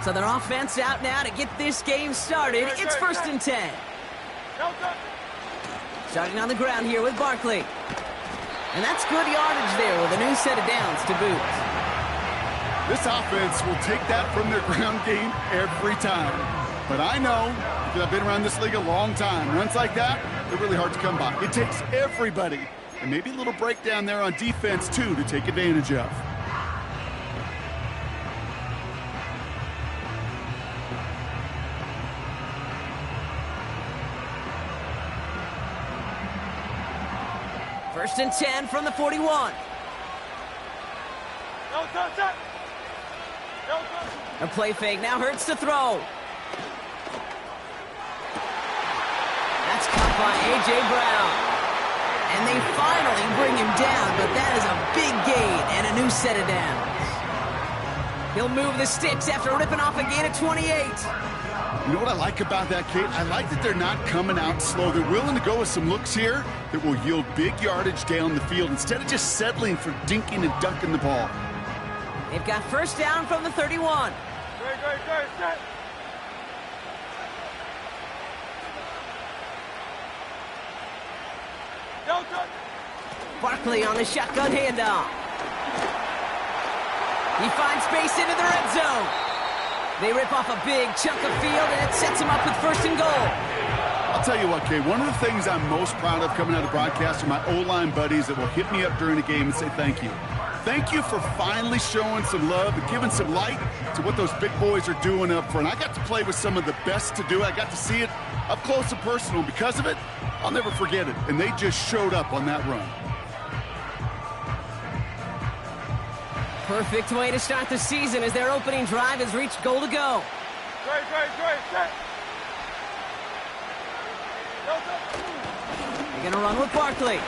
So their offense out now to get this game started. It's 1st and 10. Starting on the ground here with Barkley. And that's good yardage there with a new set of downs to boot. This offense will take that from their ground game every time. But I know, because I've been around this league a long time, runs like that, they're really hard to come by. It takes everybody. And maybe a little breakdown there on defense, too, to take advantage of. First and 10 from the 41. A play fake now hurts to throw. That's caught by A.J. Brown. And they finally bring him down, but that is a big gain and a new set of downs. He'll move the sticks after ripping off a gain of 28. You know what I like about that, Kate? I like that they're not coming out slow. They're willing to go with some looks here that will yield big yardage down the field instead of just settling for dinking and dunking the ball. They've got first down from the 31. Set. Barkley on the shotgun handoff. He finds space into the red zone. They rip off a big chunk of field, and it sets him up with 1st and goal. I'll tell you what, Kate, one of the things I'm most proud of coming out of broadcast are my O-line buddies that will hit me up during a game and say thank you. Thank you for finally showing some love and giving some light to what those big boys are doing up front. I got to play with some of the best to do. I got to see it up close and personal. Because of it, I'll never forget it. And they just showed up on that run. Perfect way to start the season as their opening drive has reached goal to go. Set. They're going to run with Barkley.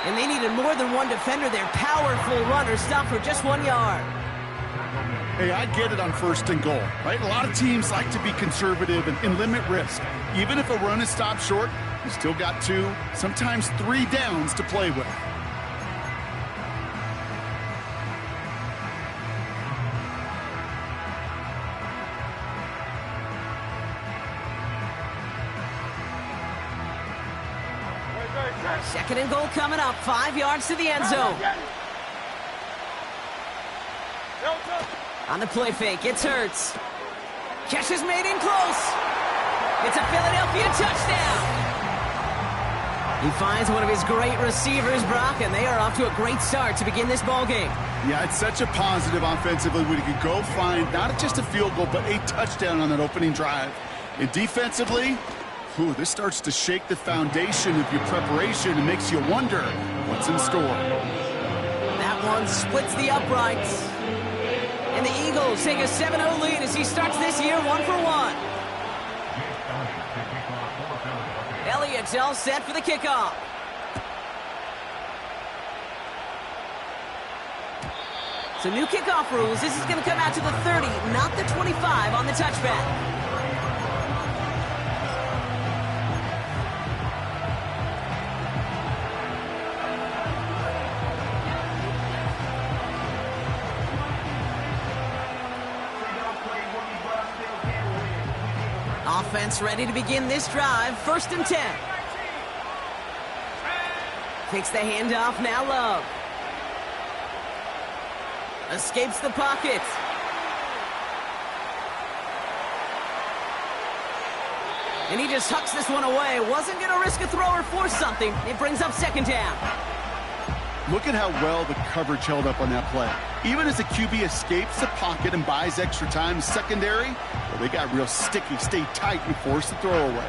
And they needed more than one defender. Their powerful runner stopped for just 1 yard. Hey, I get it on 1st and goal, right? A lot of teams like to be conservative and limit risk. Even if a run is stopped short, you still got 2, sometimes 3 downs to play with. Second and goal coming up. 5 yards to the end zone. On the play fake, it's Hurts. Catch is made in close. It's a Philadelphia touchdown. He finds one of his great receivers, Brock, and they are off to a great start to begin this ball game. Yeah, it's such a positive offensively when you can go find not just a field goal, but a touchdown on that opening drive. And defensively, this starts to shake the foundation of your preparation and makes you wonder what's in store. That one splits the uprights. And the Eagles take a 7-0 lead as he starts this year 1-for-1. Elliott's all set for the kickoff. So new kickoff rules. This is going to come out to the 30, not the 25 on the touchback. Offense ready to begin this drive. 1st and 10. Takes the handoff, now Love. Escapes the pocket. And he just hucks this one away. Wasn't going to risk a throw or force something. It brings up 2nd down. Look at how well the coverage held up on that play. Even as the QB escapes the pocket and buys extra time, secondary, well, they got real sticky, stay tight, and force the throw away.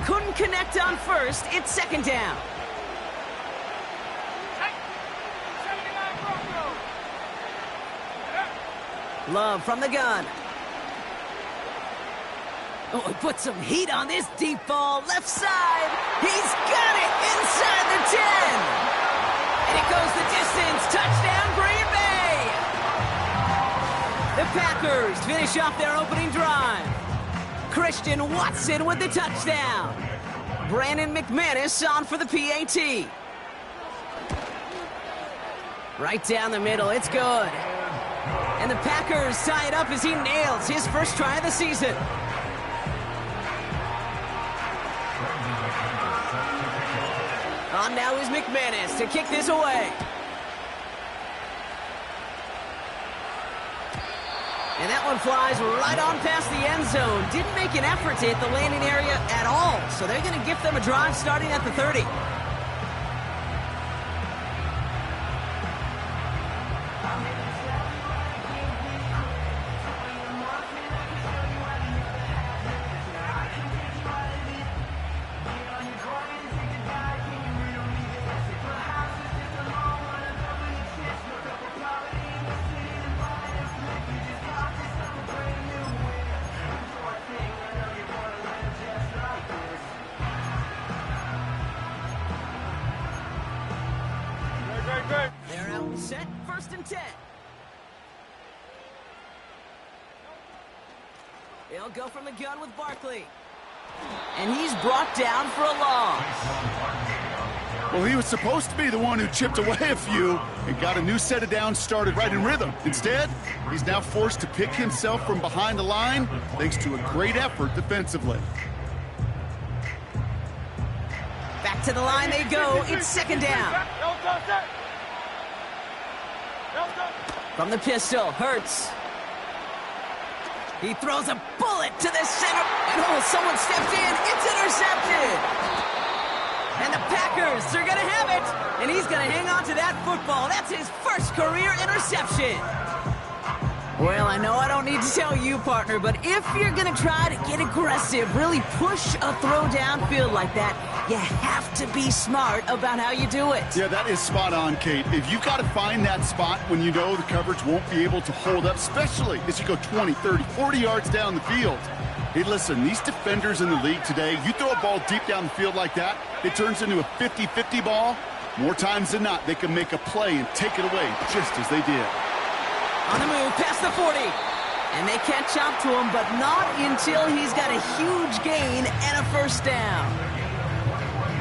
Couldn't connect on 1st. It's 2nd down. Love from the gun. Oh, he put some heat on this deep ball. Left side. He's got it inside the 10. And it goes the distance. Touchdown, Green Bay. The Packers finish off their opening drive. Christian Watson with the touchdown. Brandon McManus on for the PAT. Right down the middle, it's good. And the Packers tie it up as he nails his first try of the season. On now is McManus to kick this away. And that one flies right on past the end zone. Didn't make an effort to hit the landing area at all. So they're going to give them a drive starting at the 30. They're out and set, 1st and 10. They'll go from the gun with Barkley. And he's brought down for a loss. Well, he was supposed to be the one who chipped away a few and got a new set of downs started right in rhythm. Instead, he's now forced to pick himself from behind the line thanks to a great effort defensively. Back to the line they go. It's 2nd down. From the pistol, Hurts. He throws a bullet to the center. And oh, someone stepped in. It's intercepted. And the Packers, they're going to have it. And he's going to hang on to that football. That's his first career interception. Well, I know I don't need to tell you, partner, but if you're going to try to get aggressive, really push a throw downfield like that, you have to be smart about how you do it. Yeah, that is spot on, Kate. If you've got to find that spot when you know the coverage won't be able to hold up, especially as you go 20, 30, 40 yards down the field. Hey, listen, these defenders in the league today, you throw a ball deep down the field like that, it turns into a 50-50 ball. More times than not, they can make a play and take it away just as they did. On the move, past the 40. And they catch up to him, but not until he's got a huge gain and a 1st down.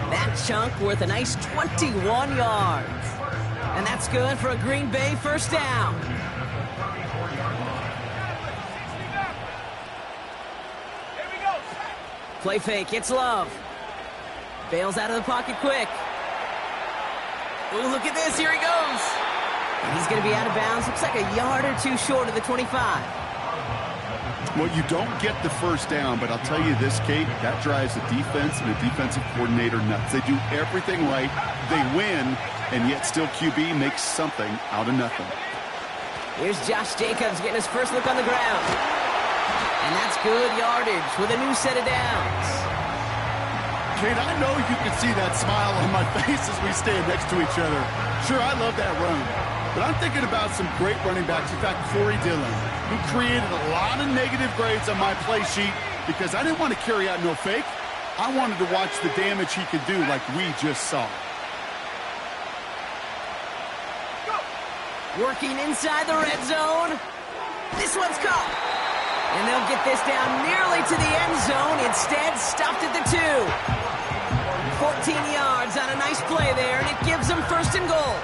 That chunk worth a nice 21 yards. And that's good for a Green Bay 1st down. Play fake, it's Love. Bails out of the pocket quick. Ooh, look at this, here he goes. And he's going to be out of bounds. Looks like a yard or two short of the 25. Well, you don't get the 1st down, but I'll tell you this, Kate, that drives the defense and the defensive coordinator nuts. They do everything right, they win, and yet still QB makes something out of nothing. Here's Josh Jacobs getting his first look on the ground. And that's good yardage with a new set of downs. Kate, I know you can see that smile on my face as we stand next to each other. Sure, I love that run. But I'm thinking about some great running backs. In fact, Corey Dillon, who created a lot of negative grades on my play sheet because I didn't want to carry out no fake. I wanted to watch the damage he could do like we just saw. Working inside the red zone. This one's caught. And they'll get this down nearly to the end zone. Instead, stopped at the 2. 14 yards on a nice play there, and it gives them 1st and goal.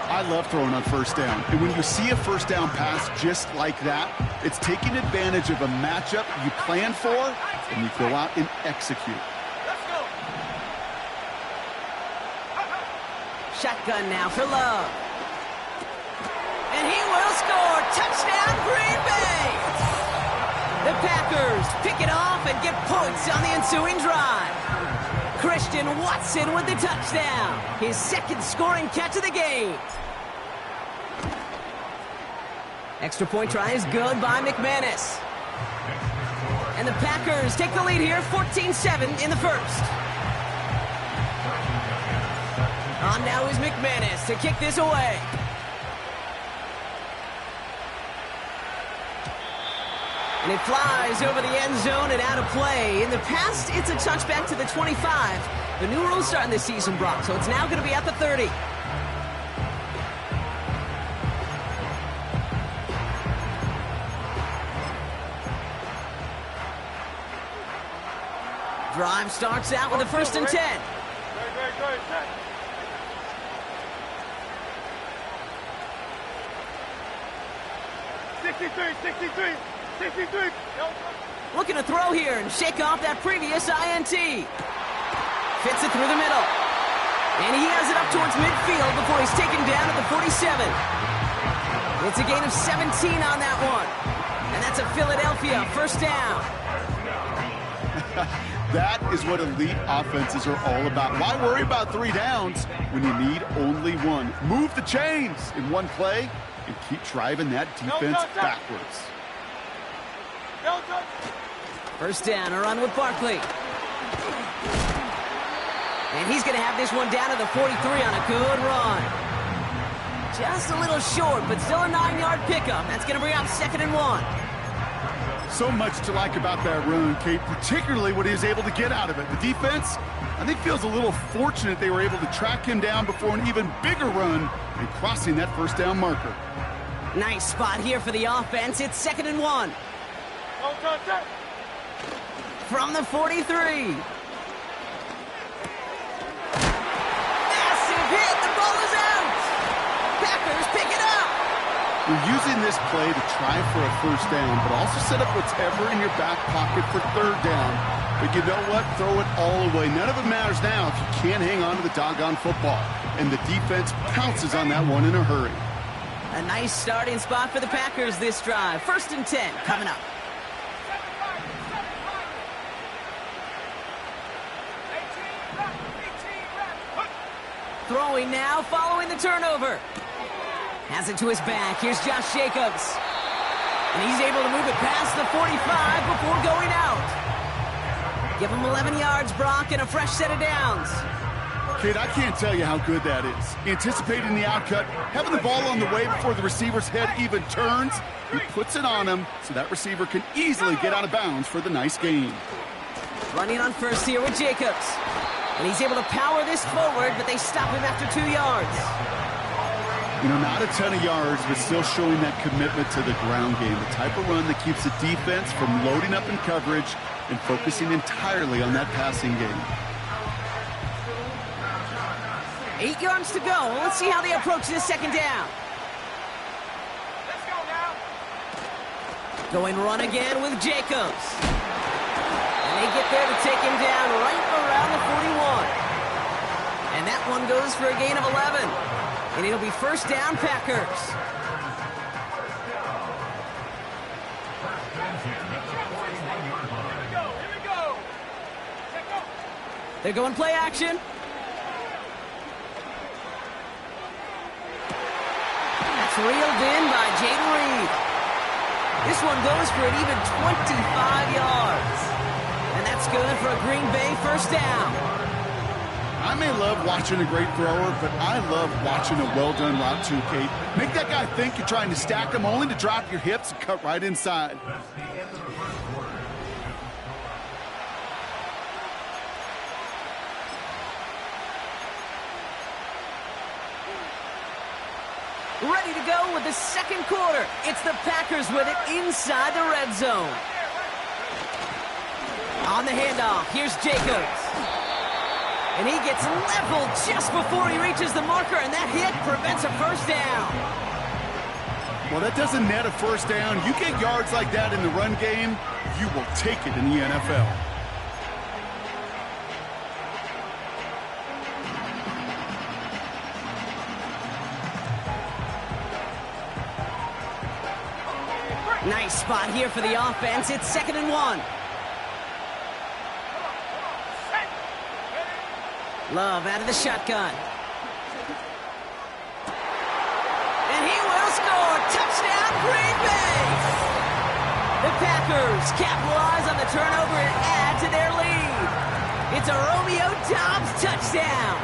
I love throwing on 1st down. And when you see a 1st down pass just like that, it's taking advantage of a matchup you plan for, and you go out and execute. Shotgun now for Love. And he will score. Touchdown, Green Bay! The Packers pick it off and get points on the ensuing drive. Christian Watson with the touchdown. His 2nd scoring catch of the game. Extra point try is good by McManus. And the Packers take the lead here, 14-7 in the 1st. On now is McManus to kick this away. And it flies over the end zone and out of play. In the past, it's a touchback to the 25. The new rule starting this season, Brock, so it's now going to be at the 30. Drive starts out with a 1st and 10. 63, 63, 63. Looking to throw here and shake off that previous INT. Fits it through the middle. And he has it up towards midfield before he's taken down at the 47. It's a gain of 17 on that one. And that's a Philadelphia first down. That is what elite offenses are all about. Why worry about 3 downs when you need only one? Move the chains in one play and keep driving that defense backwards. First down, a run with Barkley. And he's going to have this one down to the 43 on a good run. Just a little short, but still a 9-yard pickup. That's going to bring up 2nd and 1. So much to like about that run, Kate, particularly what he was able to get out of it. The defense, I think, feels a little fortunate they were able to track him down before an even bigger run and crossing that first down marker. Nice spot here for the offense. It's 2nd and 1. From the 43. Massive hit. The ball is out. Packers pick it up. You're using this play to try for a first down, but also set up whatever in your back pocket for 3rd down. But you know what? Throw it all away. None of it matters now if you can't hang on to the doggone football. And the defense pounces on that one in a hurry. A nice starting spot for the Packers this drive. 1st and 10 coming up. Throwing now, following the turnover. Has it to his back. Here's Josh Jacobs. And he's able to move it past the 45 before going out. Give him 11 yards, Brock, and a fresh set of downs. Kid, I can't tell you how good that is. Anticipating the outcut, having the ball on the way before the receiver's head even turns, he puts it on him so that receiver can easily get out of bounds for the nice gain. Running on first here with Jacobs. And he's able to power this forward, but they stop him after 2 yards. You know, not a ton of yards, but still showing that commitment to the ground game. The type of run that keeps the defense from loading up in coverage and focusing entirely on that passing game. 8 yards to go. Let's see how they approach this 2nd down. Let's go now. Going run again with Jacobs. And they get there to take him down right around the 41. And that one goes for a gain of 11. And it'll be first down, Packers. Here we go. They're going play action. That's reeled in by Jayden Reed. This one goes for an even 25 yards. And that's good for a Green Bay first down. I may love watching a great thrower, but I love watching a well-done route too, Kate. Make that guy think you're trying to stack him only to drop your hips and cut right inside. Ready to go with the 2nd quarter. It's the Packers with it inside the red zone. On the handoff, here's Jacobs. And he gets leveled just before he reaches the marker, and that hit prevents a first down. Well, that doesn't net a first down. You get yards like that in the run game, you will take it in the NFL. Nice spot here for the offense. It's 2nd and 1. Love out of the shotgun. And he will score. Touchdown, Green Bay! The Packers capitalize on the turnover and add to their lead. It's a Romeo Doubs touchdown.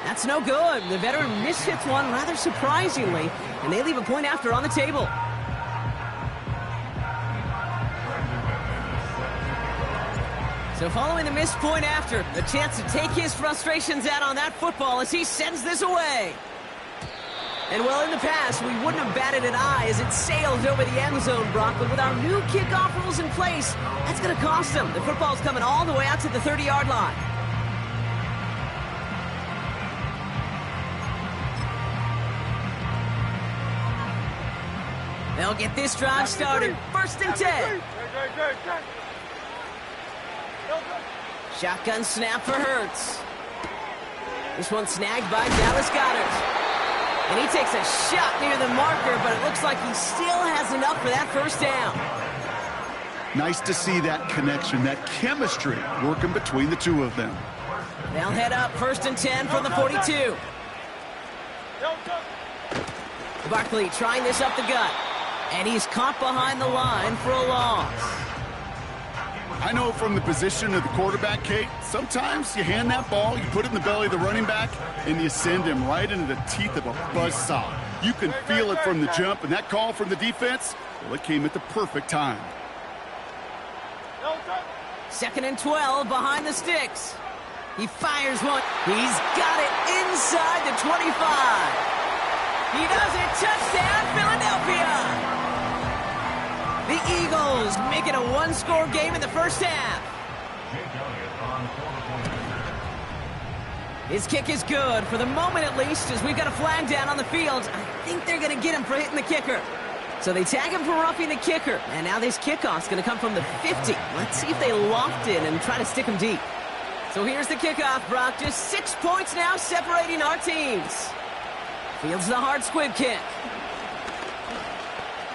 That's no good. The veteran mishits one rather surprisingly, and they leave a point after on the table. So following the missed point after, the chance to take his frustrations out on that football as he sends this away. And well, in the past, we wouldn't have batted an eye as it sailed over the end zone, Brock, but with our new kickoff rules in place, that's going to cost them. The football's coming all the way out to the 30-yard line. They'll get this drive started. 1st and 10. Shotgun snap for Hurts. This one snagged by Dallas Goedert. And he takes a shot near the marker, but it looks like he still has enough for that 1st down. Nice to see that connection, that chemistry working between the two of them. They'll head up 1st and 10 from the 42. Barkley trying this up the gut. And he's caught behind the line for a loss. I know from the position of the quarterback, Kate, sometimes you hand that ball, you put it in the belly of the running back, and you send him right into the teeth of a buzzsaw. You can feel it from the jump, and that call from the defense, well, it came at the perfect time. 2nd and 12 behind the sticks. He fires one. He's got it inside the 25. He does it. Touchdown, Philadelphia. The Eagles make it a one-score game in the 1st half. His kick is good, for the moment at least, as we've got a flag down on the field. I think they're going to get him for hitting the kicker. So they tag him for roughing the kicker. And now this kickoff's going to come from the 50. Let's see if they loft in and try to stick him deep. So here's the kickoff, Brock. Just 6 points now separating our teams. Fields the hard squib kick.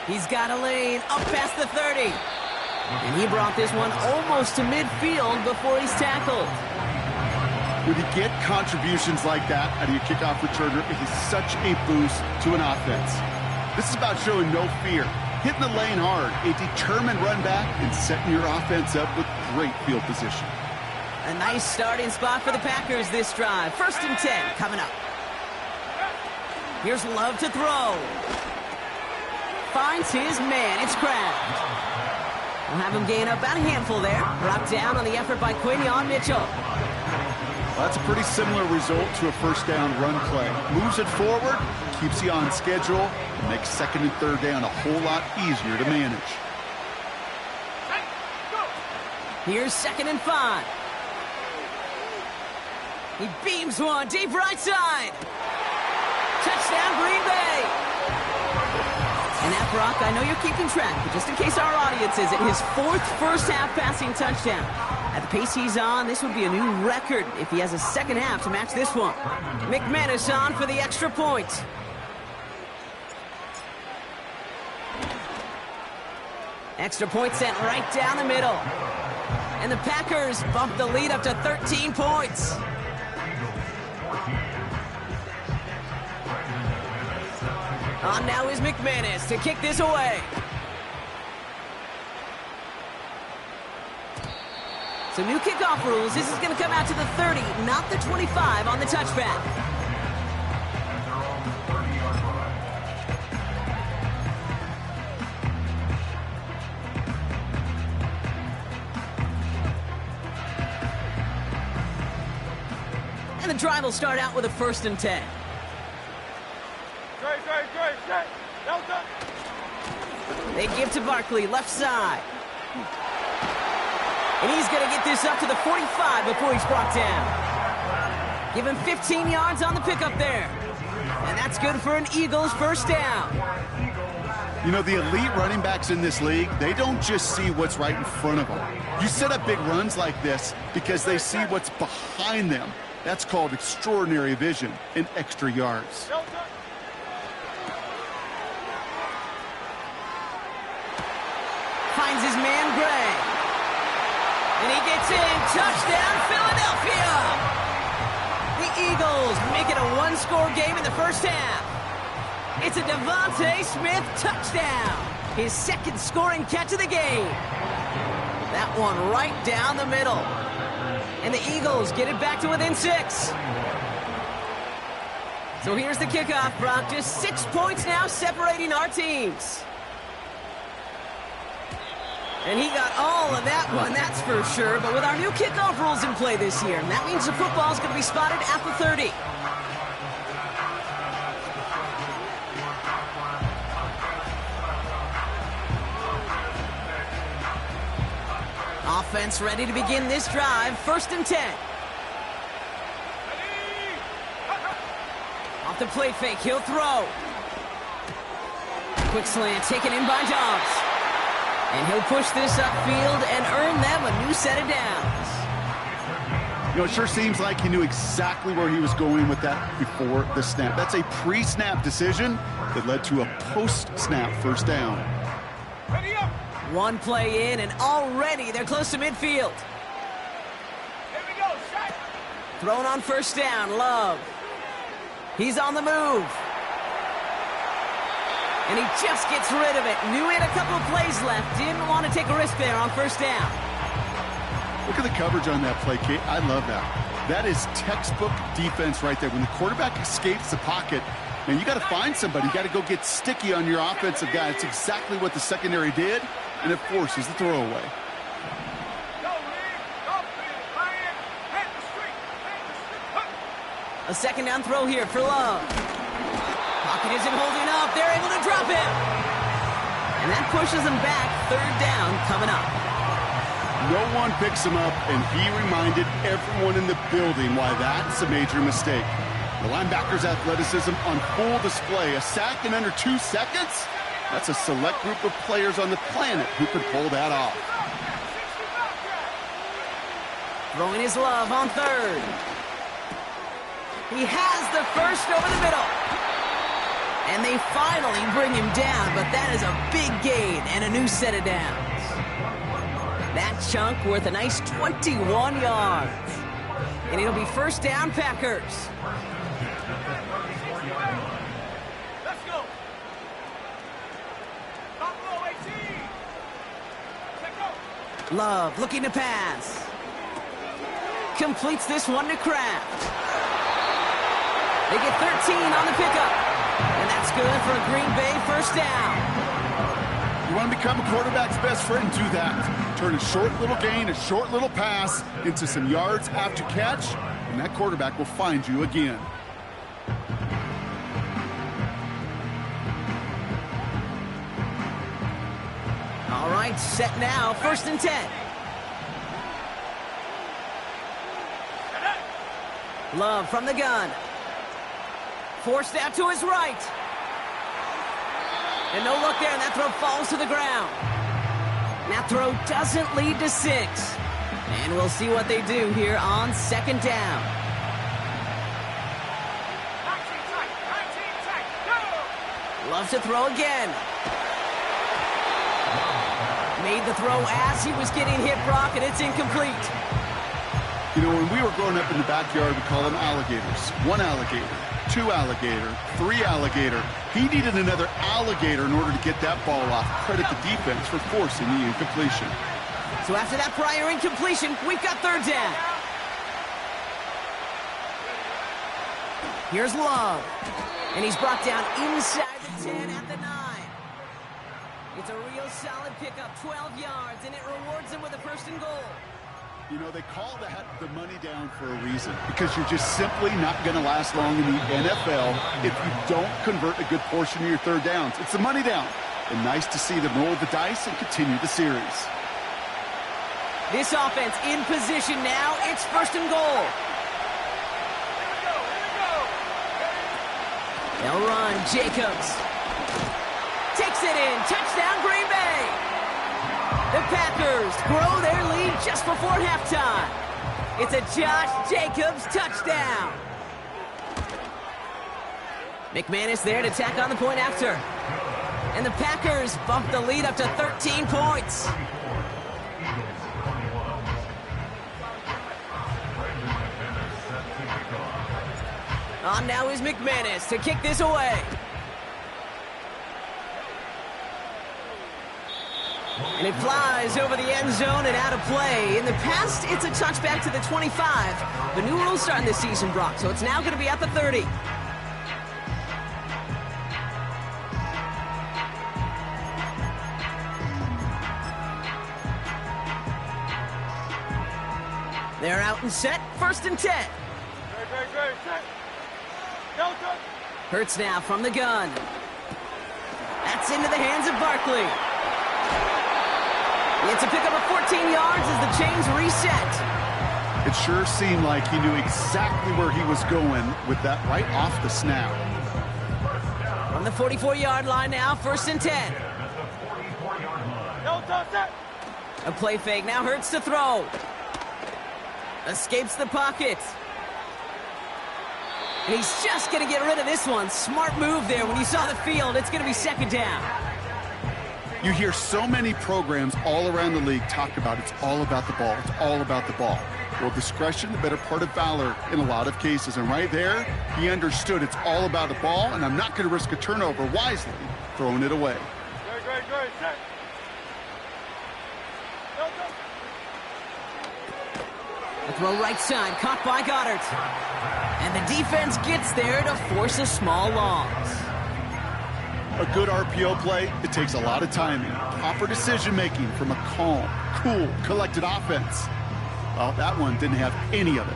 He's got a lane up past the 30. And he brought this one almost to midfield before he's tackled. When you get contributions like that out of your kickoff returner, it is such a boost to an offense. This is about showing no fear, hitting the lane hard, a determined run back, and setting your offense up with great field position. A nice starting spot for the Packers this drive. 1st and 10 coming up. Here's Love to throw. Finds his man. It's Kraft. We'll have him gain up about a handful there. Brought down on the effort by Quinyon Mitchell. Well, that's a pretty similar result to a 1st down run play. Moves it forward, keeps you on schedule, and makes 2nd and 3rd down a whole lot easier to manage. Here's 2nd and 5. He beams one deep right side. Touchdown, Green Bay. And that, Brock, I know you're keeping track, but just in case our audience isn't, his 4th first-half passing touchdown. At the pace he's on, this would be a new record if he has a 2nd half to match this one. McManus on for the extra point. Extra point sent right down the middle. And the Packers bump the lead up to 13 points. On now is McManus to kick this away. So new kickoff rules. This is going to come out to the 30, not the 25 on the touchback. And the drive will start out with a 1st and 10. They give to Barkley, left side. And he's going to get this up to the 45 before he's brought down. Give him 15 yards on the pickup there. And that's good for an Eagles 1st down. You know, the elite running backs in this league, they don't just see what's right in front of them. You set up big runs like this because they see what's behind them. That's called extraordinary vision and extra yards. Finds his man, Gray. And he gets in. Touchdown, Philadelphia! The Eagles make it a one-score game in the 1st half. It's a Devontae Smith touchdown. His 2nd scoring catch of the game. That one right down the middle. And the Eagles get it back to within 6. So here's the kickoff, Brock. Just 6 points now separating our teams. And he got all of that one, that's for sure. But with our new kickoff rules in play this year, that means the football's going to be spotted at the 30. Offense ready to begin this drive. 1st and 10. Off the play fake, he'll throw. Quick slant taken in by Dobbs. And he'll push this upfield and earn them a new set of downs. You know, it sure seems like he knew exactly where he was going with that before the snap. That's a pre-snap decision that led to a post-snap first down. Ready up. One play in, and already they're close to midfield. Here we go. Shot. Thrown on first down, Love. He's on the move. And he just gets rid of it. Knew he had a couple of plays left. Didn't want to take a risk there on first down. Look at the coverage on that play, Kate. I love that. That is textbook defense right there. When the quarterback escapes the pocket, man, you got to find somebody. You got to go get sticky on your offensive guy. It's exactly what the secondary did, and it forces the throwaway. Go, Lee. Go, Ryan. Head the street. Head the street. A second down throw here for Love. Pocket isn't holding up. They're able to drop him. And that pushes them back. Third down coming up. No one picks him up, and he reminded everyone in the building why that's a major mistake. The linebacker's athleticism on full display. A sack in under 2 seconds? That's a select group of players on the planet who could pull that off. Throwing his Love on third. He has the first over the middle. And they finally bring him down, but that is a big gain and a new set of downs. That chunk worth a nice 21 yards. And it'll be first down, Packers. Let's go. Buffalo 18. Let's go. Love looking to pass. Completes this one to Kraft. They get 13 on the pickup. And that's good for a Green Bay first down. You want to become a quarterback's best friend? Do that. Turn a short little gain, a short little pass into some yards after catch, and that quarterback will find you again. All right, set now, first and 10. Love from the gun. Forced out to his right. And no look there, and that throw falls to the ground. That throw doesn't lead to 6. And we'll see what they do here on second down. 19 tight. Go. Loves to throw again. Made the throw as he was getting hit, Brock, and it's incomplete. You know, when we were growing up in the backyard, we call them alligators. 1 alligator, 2 alligator, 3 alligator. He needed another alligator in order to get that ball off. Credit the defense for forcing the incompletion. So after that prior incompletion, we've got third down. Here's Love. And he's brought down inside the 10 at the 9. It's a real solid pickup, 12 yards, and it rewards him with a first and goal. You know, they call that the money down for a reason, because you're just simply not going to last long in the NFL if you don't convert a good portion of your third downs. It's the money down. And nice to see them roll the dice and continue the series. This offense in position now. It's first and goal. Here we go. They'll run. Jacobs takes it in. Touchdown, Green Bay. The Packers grow their lead just before halftime. It's a Josh Jacobs touchdown. McManus there to tack on the point after. And the Packers bump the lead up to 13 points. On now is McManus to kick this away. And it flies over the end zone and out of play. In the past, it's a touchback to the 25. The new rules starting this season, Brock, so it's now going to be at the 30. They're out and set. First and 10. Great. Set. Delta. Hurts now from the gun. That's into the hands of Barkley. It's a pickup of 14 yards as the chains reset. It sure seemed like he knew exactly where he was going with that right off the snap. From the 44-yard line now, 1st and 10. No touch that. A play fake, now Hurts to throw. Escapes the pocket. And he's just going to get rid of this one. Smart move there when you saw the field. It's going to be 2nd down. You hear so many programs all around the league talk about it's all about the ball. It's all about the ball. Well, discretion, the better part of valor in a lot of cases. And right there, he understood it's all about the ball, and I'm not going to risk a turnover wisely, throwing it away. Great, set. No touch. A throw right side, caught by Goddard. And the defense gets there to force a small loss. A good RPO play, it takes a lot of timing, proper decision-making from a calm, cool, collected offense. Well, that one didn't have any of it.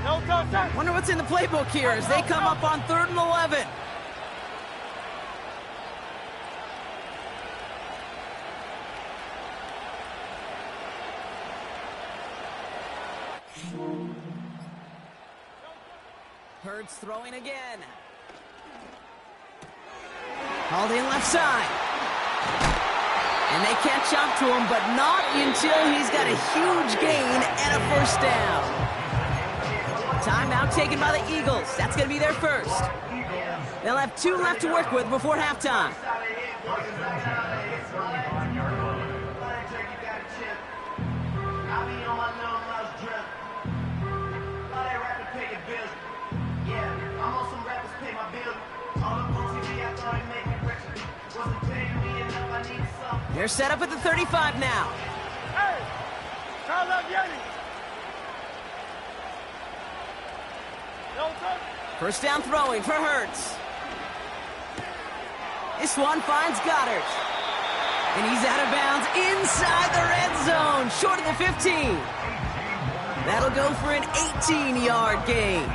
No touch that. Wonder what's in the playbook here as they come up on 3rd and 11. Hurts throwing again. Called in left side. And they catch up to him, but not until he's got a huge gain and a 1st down. Timeout taken by the Eagles. That's going to be their first. They'll have 2 left to work with before halftime. They're set up at the 35 now. Hey, call up Yeti. No touch. 1st down throwing for Hurts. This one finds Goddard. And he's out of bounds inside the red zone, short of the 15. That'll go for an 18-yard gain.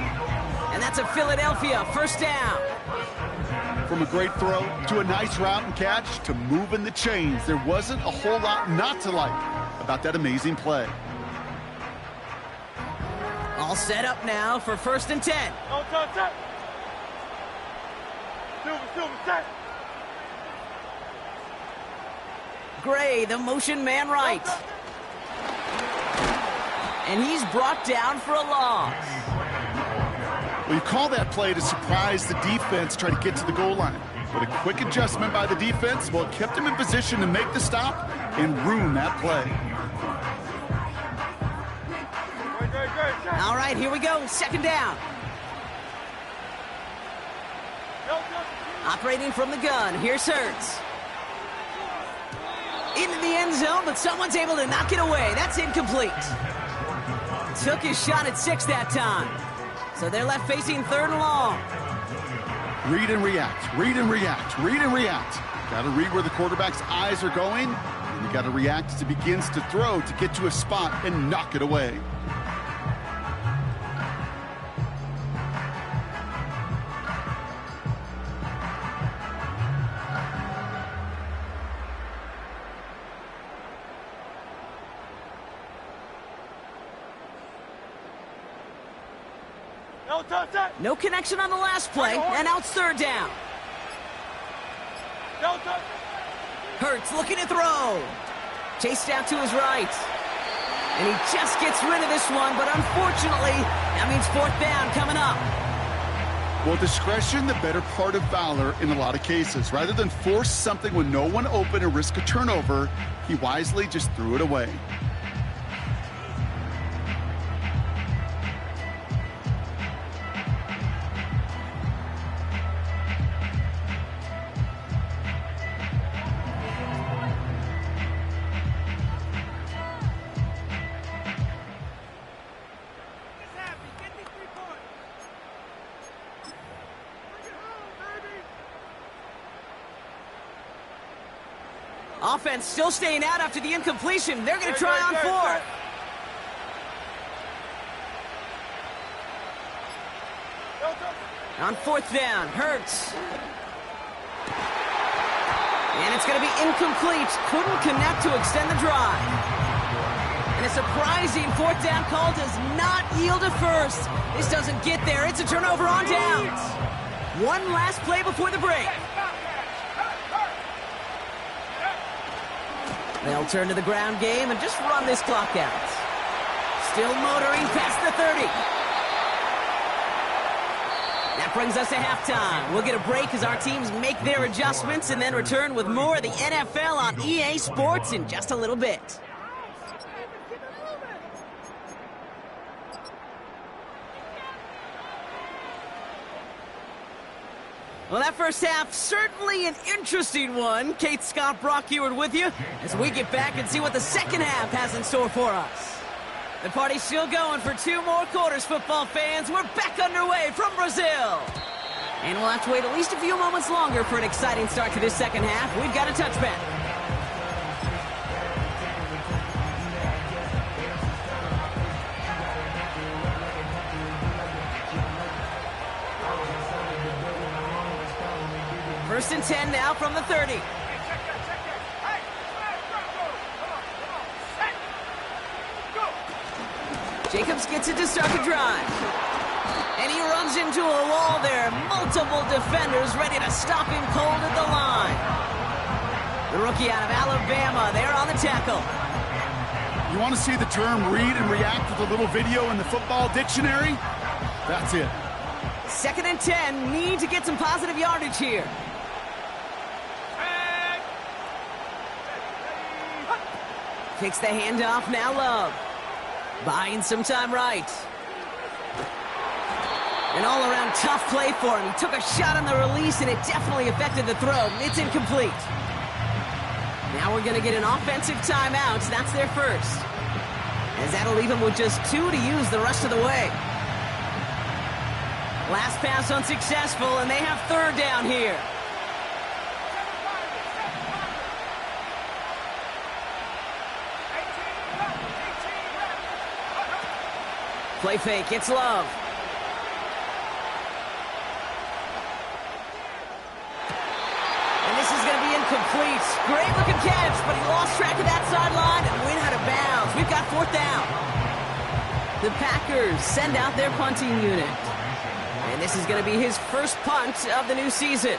And that's a Philadelphia 1st down. From a great throw to a nice route and catch to moving the chains, there wasn't a whole lot not to like about that amazing play. All set up now for 1st and 10. No touch that. Super, set. Gray, the motion man right. And he's brought down for a loss. Well, you call that play to surprise the defense, try to get to the goal line. But a quick adjustment by the defense, well, it kept him in position to make the stop and ruin that play. Great. All right, here we go. 2nd down. No touch. Operating from the gun. Here's Hurts. Into the end zone, but someone's able to knock it away. That's incomplete. Took his shot at 6 that time. So they're left facing 3rd and long. Read and react, read and react, read and react. Got to read where the quarterback's eyes are going, and you got to react as he begins to throw to get to a spot and knock it away. No touch that. No connection on the last play, and now it's 3rd down. No touch. Hurts looking to throw. Chased out to his right. And he just gets rid of this one, but unfortunately, that means 4th down coming up. Well, discretion, the better part of valor in a lot of cases. Rather than force something with no one open and risk a turnover, he wisely just threw it away. Offense still staying out after the incompletion. They're going to try on 4th. On 4th down, Hurts. And it's going to be incomplete. Couldn't connect to extend the drive. And a surprising fourth down call does not yield a first. This doesn't get there. It's a turnover on downs. One last play before the break. They'll turn to the ground game and just run this clock out. Still motoring past the 30. That brings us to halftime. We'll get a break as our teams make their adjustments and then return with more of the NFL on EA Sports in just a little bit. Well, that first half, certainly an interesting one. Kate Scott, Brock Heward with you as we get back and see what the second half has in store for us. The party's still going for 2 more quarters, football fans. We're back underway from Brazil. And we'll have to wait at least a few moments longer for an exciting start to this second half. We've got a touchback. First and 10 now from the 30. Jacobs gets it to start the drive. And he runs into a wall there. Multiple defenders ready to stop him cold at the line. The rookie out of Alabama there on the tackle. You want to see the term read and react with a little video in the football dictionary? That's it. Second and 10. Need to get some positive yardage here. Takes the handoff, now Love. Buying some time right. An all-around tough play for him. He took a shot on the release, and it definitely affected the throw. It's incomplete. Now we're going to get an offensive timeout. That's their first. As that'll leave him with just 2 to use the rest of the way. Last pass unsuccessful, and they have third down here. Play fake, it's Love. And this is going to be incomplete. Great looking catch, but he lost track of that sideline and went out of bounds. We've got fourth down. The Packers send out their punting unit. And this is going to be his first punt of the new season.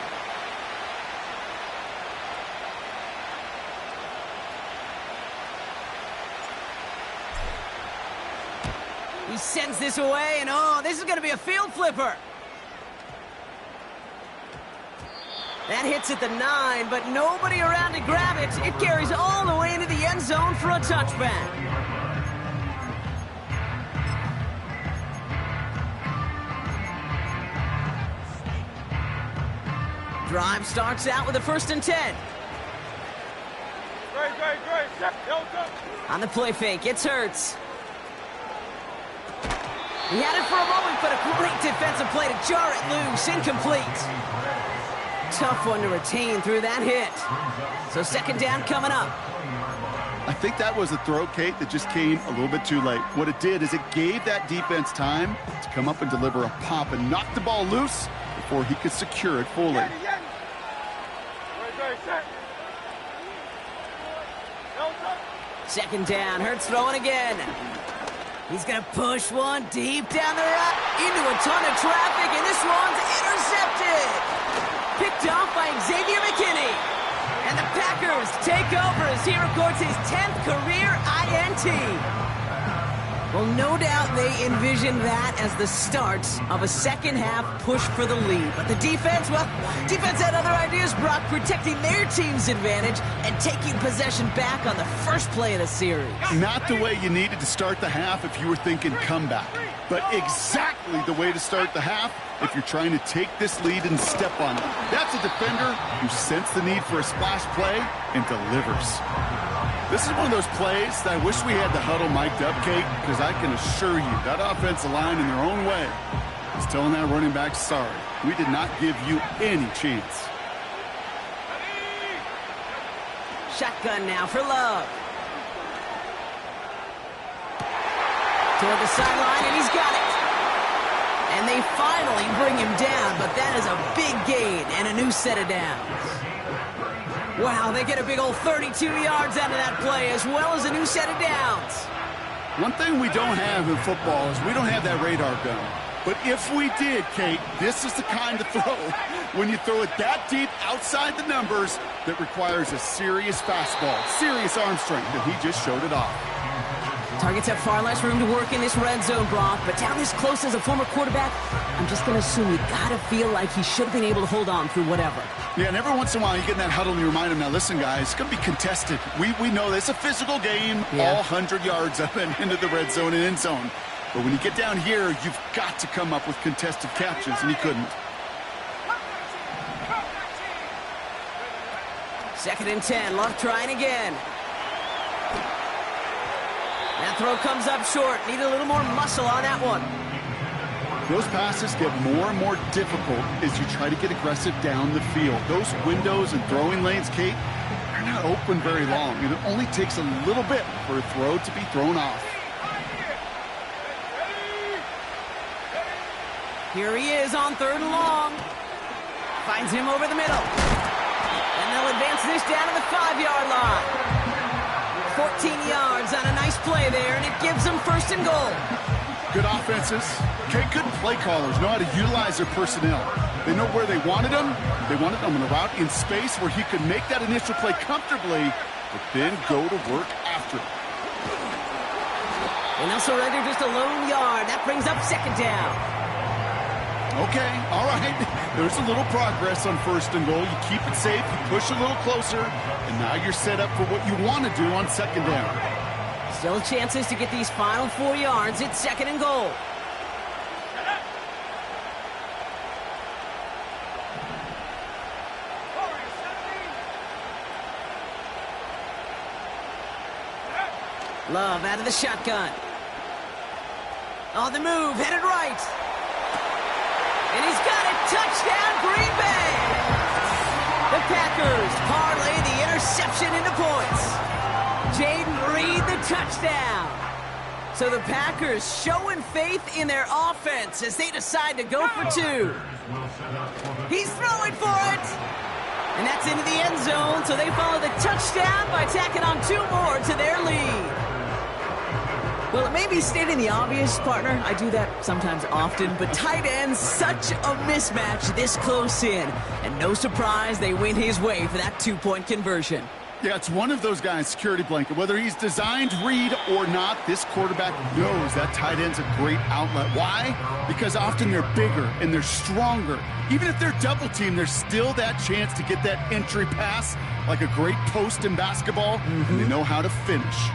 He sends this away, and oh, this is going to be a field flipper. That hits at the 9, but nobody around to grab it. It carries all the way into the end zone for a touchback. Drive starts out with a first and 10. Great. On the play fake, it's Hurts. He had it for a moment, but a great defensive play to jar it loose. Incomplete. Tough one to retain through that hit. So second down coming up. I think that was a throw, Kate, that just came a little bit too late. What it did is it gave that defense time to come up and deliver a pop and knock the ball loose before he could secure it fully. Second down, Hurts throwing again. He's going to push one deep down the right into a ton of traffic, and this one's intercepted. Picked off by Xavier McKinney. And the Packers take over as he records his 10th career INT. Well, no doubt they envision that as the start of a second-half push for the lead. But the defense, well, defense had other ideas, Brock, protecting their team's advantage and taking possession back on the first play of the series. Not the way you needed to start the half if you were thinking comeback, but exactly the way to start the half if you're trying to take this lead and step on it. That's a defender who sensed the need for a splash play and delivers. This is one of those plays that I wish we had the huddle mic'd up, Kate, because I can assure you that offensive line in their own way is telling that running back, sorry, we did not give you any chance. Shotgun now for Love. Toward the sideline, and he's got it. And they finally bring him down, but that is a big gain and a new set of downs. Wow, they get a big old 32 yards out of that play, as well as a new set of downs. One thing we don't have in football is we don't have that radar gun. But if we did, Kate, this is the kind of throw, when you throw it that deep outside the numbers, that requires a serious fastball, serious arm strength, and he just showed it off. Targets have far less room to work in this red zone, Brock, but down this close as a former quarterback, I'm just going to assume you got to feel like he should have been able to hold on through whatever. Yeah, and every once in a while you get in that huddle and you remind him, now listen, guys, it's going to be contested. We know this is a physical game, all 100 yards up and into the red zone and end zone. But when you get down here, you've got to come up with contested catches, and he couldn't. 2nd and 10, Love trying again. That throw comes up short. Need a little more muscle on that one. Those passes get more and more difficult as you try to get aggressive down the field. Those windows and throwing lanes, Kate, they're not open very long, and it only takes a little bit for a throw to be thrown off. Here he is on 3rd and long. Finds him over the middle. And they'll advance this down to the 5-yard line. 14 yards on a nice play there, and it gives them 1st and goal. Good offenses. Okay, good play callers know how to utilize their personnel. They know where they wanted them. They wanted them in a route in space where he could make that initial play comfortably, but then go to work after it. And they'll surrender just a lone yard. That brings up 2nd down. Okay, all right. There's a little progress on 1st and goal. You keep it safe, you push a little closer, and now you're set up for what you want to do on 2nd down. Still chances to get these final 4 yards. It's 2nd and goal. Love out of the shotgun. On the move, headed right. And he's got a touchdown, Green Bay! The Packers parlay the interception into points. Jaden Reed, the touchdown. So the Packers showing faith in their offense as they decide to go for 2. He's throwing for it! And that's into the end zone, so they follow the touchdown by tacking on 2 more to their lead. Well, it may be stating the obvious, partner. I do that sometimes often, but tight ends, such a mismatch this close in. And no surprise, they went his way for that 2-point conversion. Yeah, it's one of those guys, security blanket. Whether he's designed read or not, this quarterback knows that tight end's a great outlet. Why? Because often they're bigger and they're stronger. Even if they're double teamed, there's still that chance to get that entry pass, like a great post in basketball, and they know how to finish.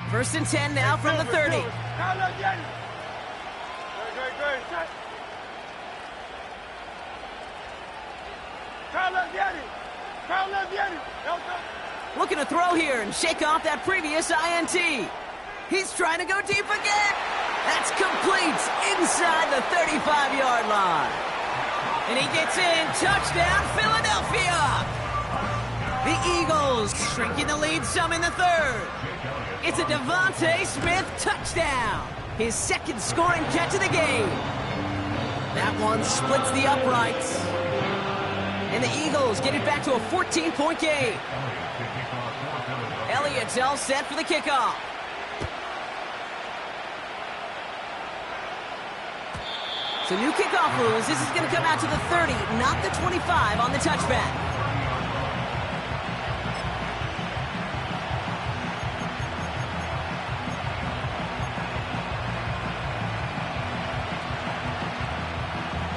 First and 10 now from the 30. Great. Looking to throw here and shake off that previous INT. He's trying to go deep again. That's complete inside the 35-yard line. And he gets in. Touchdown, Philadelphia. The Eagles shrinking the lead some in the 3rd. It's a Devontae Smith touchdown. His 2nd scoring catch of the game. That one splits the uprights. And the Eagles get it back to a 14-point game. Elliott's all set for the kickoff. So new kickoff rules. This is going to come out to the 30, not the 25 on the touchback.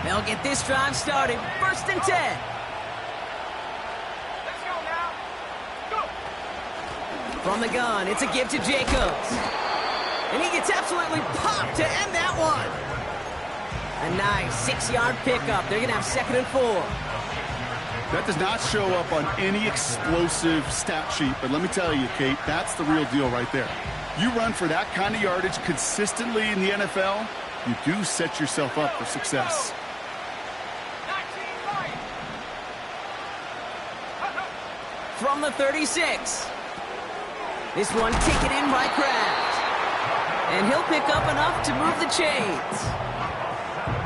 They'll get this drive started. 1st and 10. Let's go now. Go. From the gun, it's a give to Jacobs. And he gets absolutely popped to end that one. A nice 6-yard pickup. They're going to have 2nd and 4. That does not show up on any explosive stat sheet, but let me tell you, Kate, that's the real deal right there. You run for that kind of yardage consistently in the NFL, you do set yourself up for success. From the 36. This one taken in by Kraft. And he'll pick up enough to move the chains.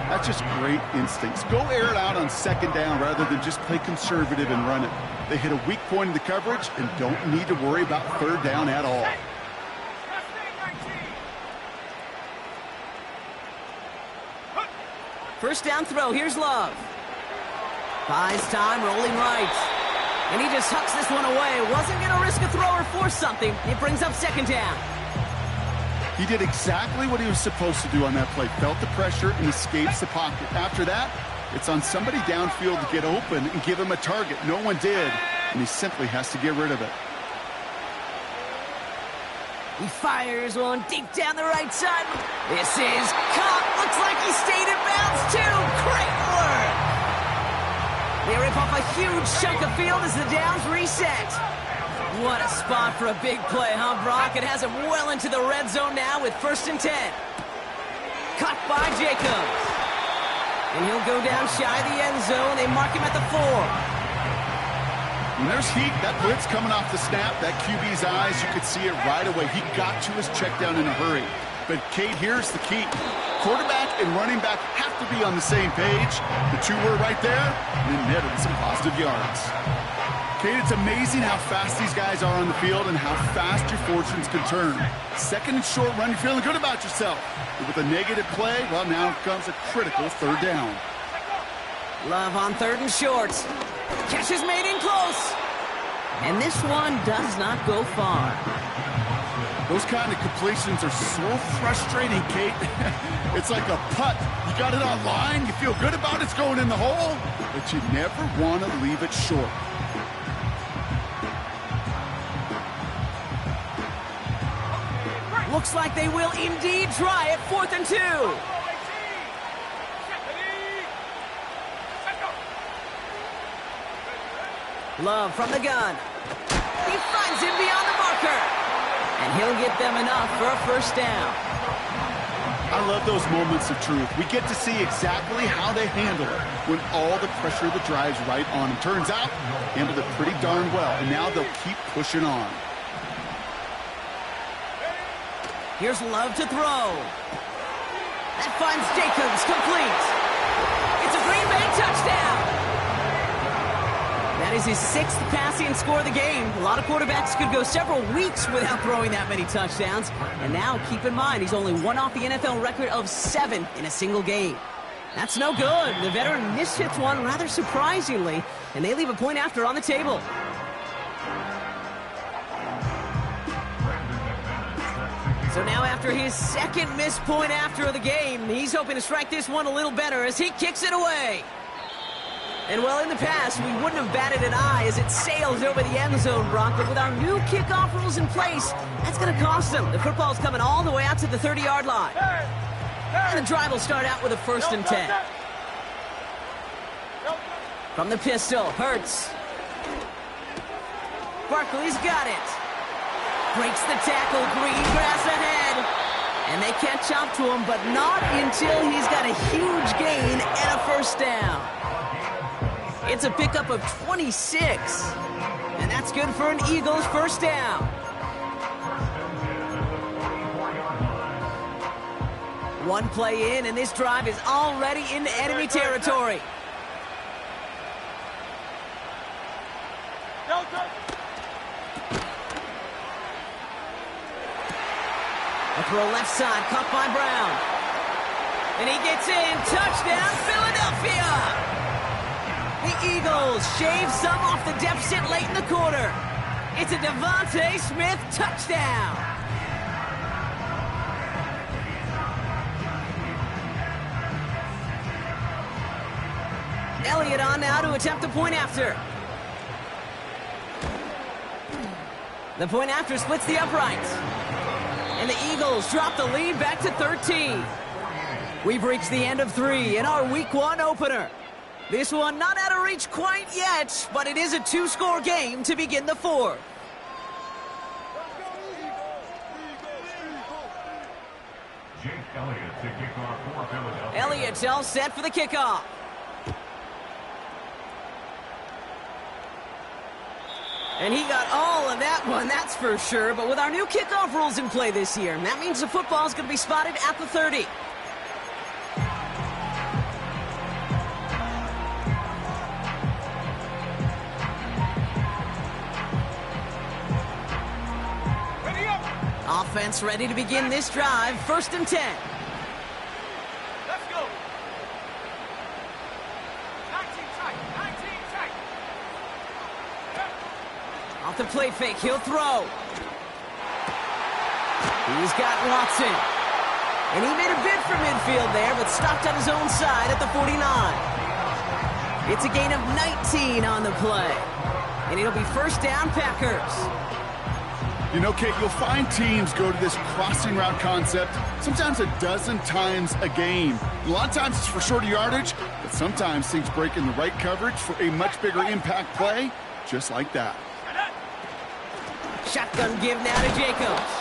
That's just great instincts. Go air it out on second down rather than just play conservative and run it. They hit a weak point in the coverage and don't need to worry about third down at all. First down throw, here's Love. Buys time, rolling right. And he just hucks this one away. Wasn't going to risk a throw or force something. It brings up second down. He did exactly what he was supposed to do on that play. Felt the pressure and escapes the pocket. After that, it's on somebody downfield to get open and give him a target. No one did, and he simply has to get rid of it. He fires one deep down the right side. This is caught. Looks like he stayed in bounds, too. Great work. They rip off a huge chunk of field as the downs reset. What a spot for a big play, huh, Brock? It has him well into the red zone now with 1st and 10. Caught by Jacobs. And he'll go down shy of the end zone. They mark him at the 4. When there's heat, that blitz coming off the snap, that QB's eyes, you could see it right away. He got to his check down in a hurry. But, Kate, here's the key. Quarterback and running back have to be on the same page. The two were right there, and then netted some positive yards. Kate, it's amazing how fast these guys are on the field and how fast your fortunes can turn. Second and short run, you're feeling good about yourself. But with a negative play, well, now comes a critical third down. Love on 3rd and short. Catch is made in close. And this one does not go far. Those kind of completions are so frustrating, Kate. It's like a putt. You got it on line, you feel good about it's going in the hole, but you never want to leave it short. Looks like they will indeed try it. 4th and 2. Love from the gun. He finds him beyond the marker. And he'll get them enough for a 1st down. I love those moments of truth. We get to see exactly how they handle it when all the pressure that drives right on them. Turns out, handled it pretty darn well, and now they'll keep pushing on. Here's Love to throw. That finds Jacobs complete. It's a Green Bay touchdown. That is his 6th passing score of the game. A lot of quarterbacks could go several weeks without throwing that many touchdowns. And now, keep in mind, he's only one off the NFL record of 7 in a single game. That's no good. The veteran mishits one rather surprisingly, and they leave a point after on the table. So now after his 2nd missed point after of the game, he's hoping to strike this one a little better as he kicks it away. And well, in the past, we wouldn't have batted an eye as it sails over the end zone, Brock. But with our new kickoff rules in place, that's going to cost them. The football's coming all the way out to the 30-yard line. And the drive will start out with a 1st and 10. From the pistol, Hurts. Barkley's got it. Breaks the tackle, green grass ahead. And they catch up to him, but not until he's got a huge gain and a 1st down. It's a pickup of 26. And that's good for an Eagles 1st down. One play in, and this drive is already into enemy territory. A throw left side, caught by Brown. And he gets in, touchdown, Philadelphia! The Eagles shave some off the deficit late in the quarter. It's a Devontae Smith touchdown. Elliott on now to attempt the point after. The point after splits the uprights. And the Eagles drop the lead back to 13. We've reached the end of 3 in our Week 1 opener. This one not out of reach quite yet, but it is a 2-score game to begin the 4th. Jake Elliott to kick off for Philadelphia. Elliott's all set for the kickoff. And he got all of that one, that's for sure. But with our new kickoff rules in play this year, that means the football is going to be spotted at the 30. Ready up. Offense ready to begin this drive. 1st and 10. Let's go. 19 tight. 19 tight. Off the play fake, he'll throw. He's got Watson. And he made a bid for midfield there, but stopped on his own side at the 49. It's a gain of 19 on the play. And it'll be 1st down, Packers. You know, Kate, you'll find teams go to this crossing route concept sometimes a dozen times a game. A lot of times it's for shorter yardage, but sometimes things break in the right coverage for a much bigger impact play, just like that. Shotgun give now to Jacobs.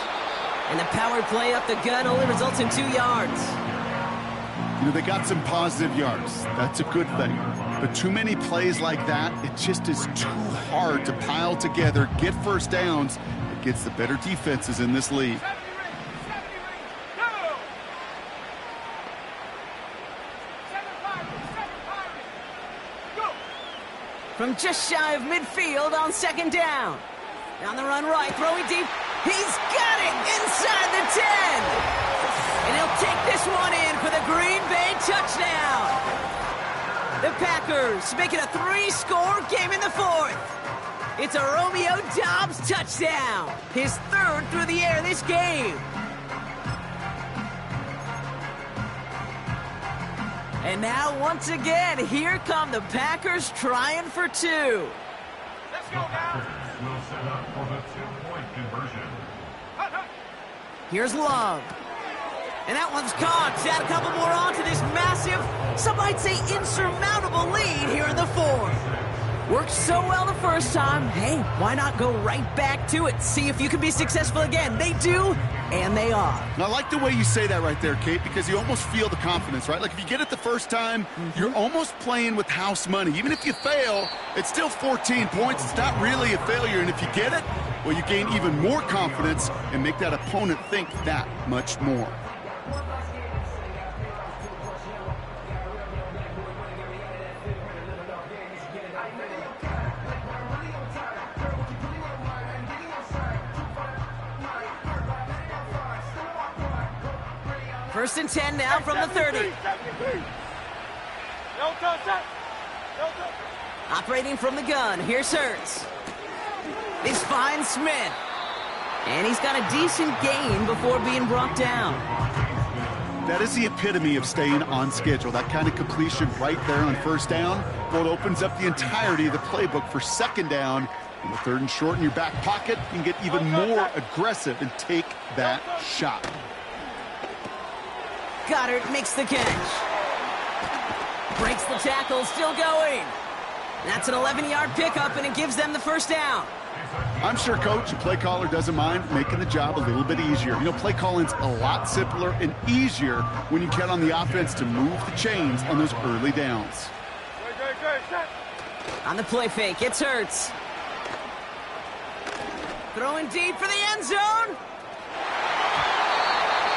And the power play up the gun only results in 2 yards. You know, they got some positive yards. That's a good thing. But too many plays like that, it just is too hard to pile together, get 1st downs. It gets the better defenses in this league. 70 ring. Go. 7-5. Go. From just shy of midfield on 2nd down. On the run right, throwing deep. He's got it inside the 10. And he'll take this one in for the Green Bay touchdown. The Packers make it a 3-score game in the 4th. It's a Romeo Doubs touchdown. His 3rd through the air this game. And now, once again, here come the Packers trying for 2. Let's go now. Will set up for the 2-point conversion. Here's Love. And that one's caught. Add a couple more on to this massive, some might say insurmountable lead here in the 4th. Worked so well the first time. Hey, why not go right back to it? See if you can be successful again. They do, and they are. And I like the way you say that right there, Kate, because you almost feel the confidence, right? Like if you get it the first time, you're almost playing with house money. Even if you fail, it's still 14 points. It's not really a failure. And if you get it, well, you gain even more confidence and make that opponent think that much more. First and 10 now from the 30. Operating from the gun, here's Hurts. He's finds Smith. And he's got a decent gain before being brought down. That is the epitome of staying on schedule. That kind of completion right there on 1st down. Well, it opens up the entirety of the playbook for 2nd down. On the 3rd and short in your back pocket, you can get even more aggressive and take that shot. Goddard makes the catch. Breaks the tackle, still going. That's an 11-yard pickup, and it gives them the 1st down. I'm sure, Coach, the play caller doesn't mind making the job a little bit easier. You know, play calling's a lot simpler and easier when you count on the offense to move the chains on those early downs. On the play fake, it's Hurts. Throwing deep for the end zone.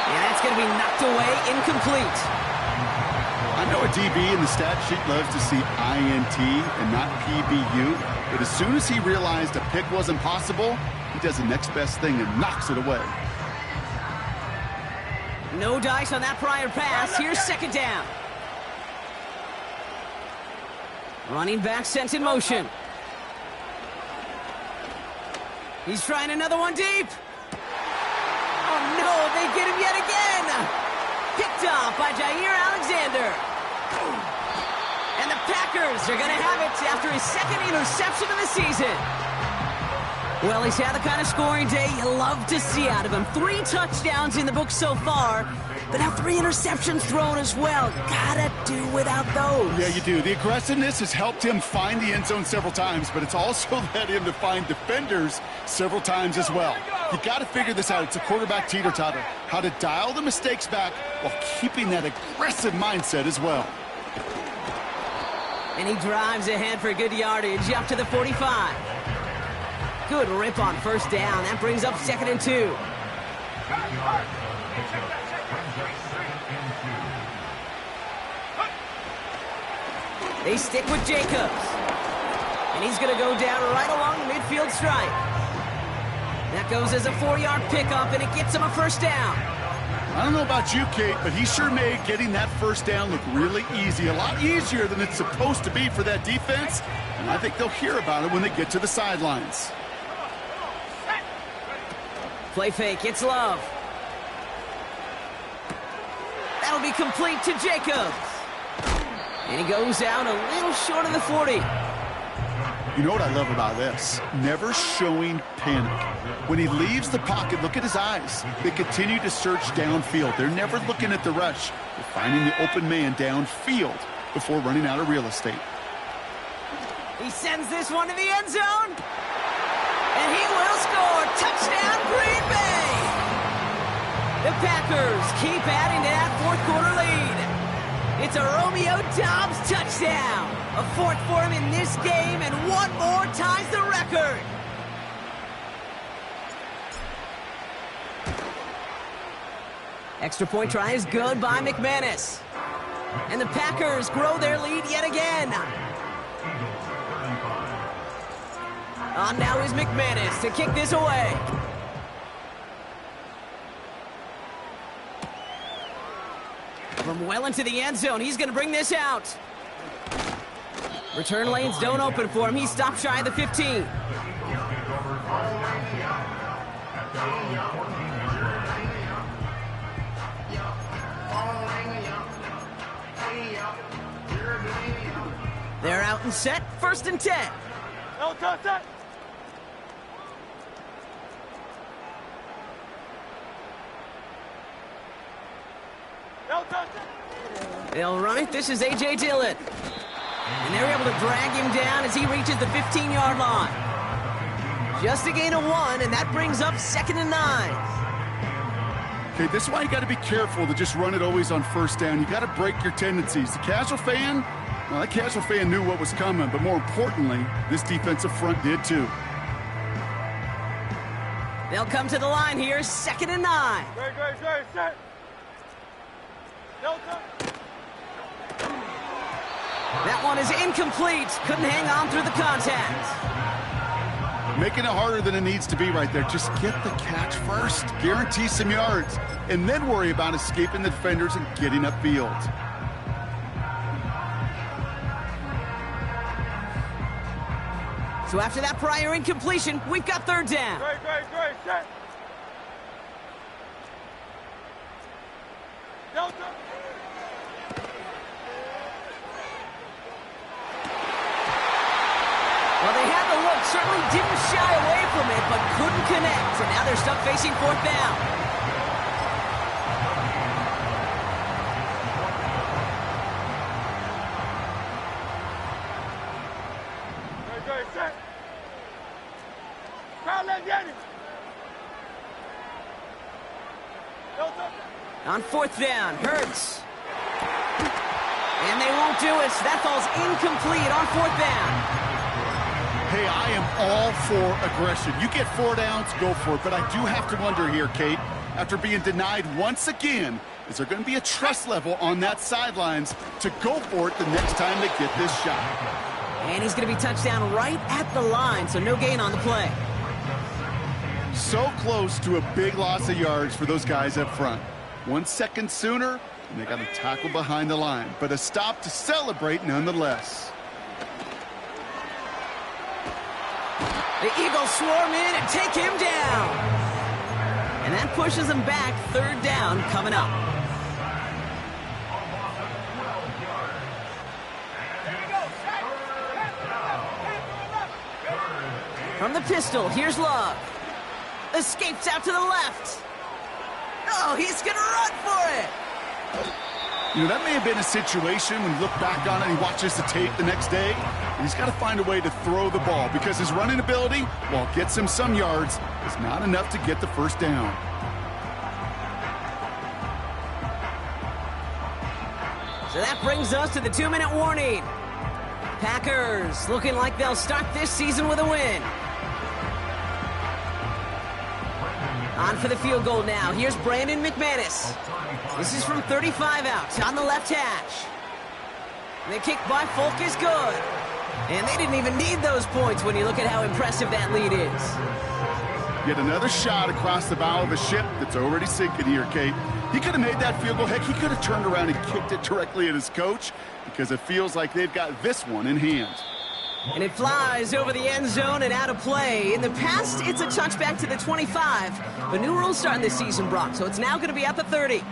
And that's going to be knocked away, incomplete. I know a DB in the stat sheet loves to see INT and not PBU, but as soon as he realized a pick wasn't possible, he does the next best thing and knocks it away. No dice on that prior pass. Here's 2nd down. Running back sent in motion. He's trying another one deep. Oh, no, they get him yet again. Picked off by Jair Alexander. And the Packers are going to have it after his 2nd interception of the season. Well, he's had the kind of scoring day you love to see out of him. 3 touchdowns in the book so far, but now 3 interceptions thrown as well. Gotta do without those. Yeah, you do. The aggressiveness has helped him find the end zone several times, but it's also led him to find defenders several times as well. You got to figure this out. It's a quarterback teeter-totter. How to dial the mistakes back while keeping that aggressive mindset as well. And he drives ahead for good yardage up to the 45. Good rip on first down. That brings up 2nd and 2. 8 yards. Pickup brings up 2nd and 2. They stick with Jacobs. And he's going to go down right along the midfield stripe. That goes as a 4-yard pickup, and it gets him a first down. I don't know about you, Kate, but he sure made getting that first down look really easy. A lot easier than it's supposed to be for that defense. And I think they'll hear about it when they get to the sidelines. Play fake, it's Love. That'll be complete to Jacobs. And he goes out a little short of the 40. You know what I love about this? Never showing panic. When he leaves the pocket, look at his eyes. They continue to search downfield. They're never looking at the rush. They're finding the open man downfield before running out of real estate. He sends this one to the end zone. And he will score. Touchdown, Green Bay! The Packers keep adding to that fourth quarter lead. It's a Romeo Doubs touchdown. A 4th for him in this game, and 1 more ties the record. Extra point try is good by McManus. And the Packers grow their lead yet again. On now is McManus to kick this away. From well into the end zone, he's going to bring this out. Return lanes don't open for him. He stopped shy of the 15. They're out and set. 1st and 10. No touch. No touch. They'll run it. This is A.J. Dillon. And they're able to drag him down as he reaches the 15-yard line. Just a gain of 1, and that brings up 2nd and 9. Okay, this is why you got to be careful to just run it always on first down. You got to break your tendencies. The casual fan, well, that casual fan knew what was coming, but more importantly, this defensive front did too. They'll come to the line here, 2nd and 9. Great, set. No touch. That one is incomplete. Couldn't hang on through the contact. Making it harder than it needs to be right there. Just get the catch first. Guarantee some yards. And then worry about escaping the defenders and getting upfield. So after that prior incompletion, we've got 3rd down. Great, set. No touch. Well, they had the look, certainly didn't shy away from it, but couldn't connect. And now they're stuck facing 4th down. Great, set. Crowd, let's get it. No touch. On 4th down, Hurts. And they won't do it. That falls incomplete on 4th down. Hey, I am all for aggression. You get 4 downs, go for it. But I do have to wonder here, Kate, after being denied once again, is there going to be a trust level on that sidelines to go for it the next time they get this shot? And he's going to be touched down right at the line, so no gain on the play. So close to a big loss of yards for those guys up front. 1 second sooner, and they got a tackle behind the line. But a stop to celebrate nonetheless. The Eagles swarm in and take him down. And that pushes them back. 3rd down coming up. From the pistol, here's Love. Escapes out to the left. Oh, he's going to run for it. You know, that may have been a situation when you look back on it and he watches the tape the next day, and he's got to find a way to throw the ball because his running ability, while it gets him some yards, is not enough to get the first down. So that brings us to the 2-minute warning. Packers looking like they'll start this season with a win. On for the field goal now. Here's Brandon McManus. This is from 35 out on the left hash. The kick by Folk is good. And they didn't even need those points when you look at how impressive that lead is. Yet another shot across the bow of a ship that's already sinking here, Kate. He could have made that field goal. Heck, he could have turned around and kicked it directly at his coach because it feels like they've got this one in hand. And it flies over the end zone and out of play. In the past, it's a touchback to the 25. But new rules starting this season, Brock, so it's now going to be at the 30.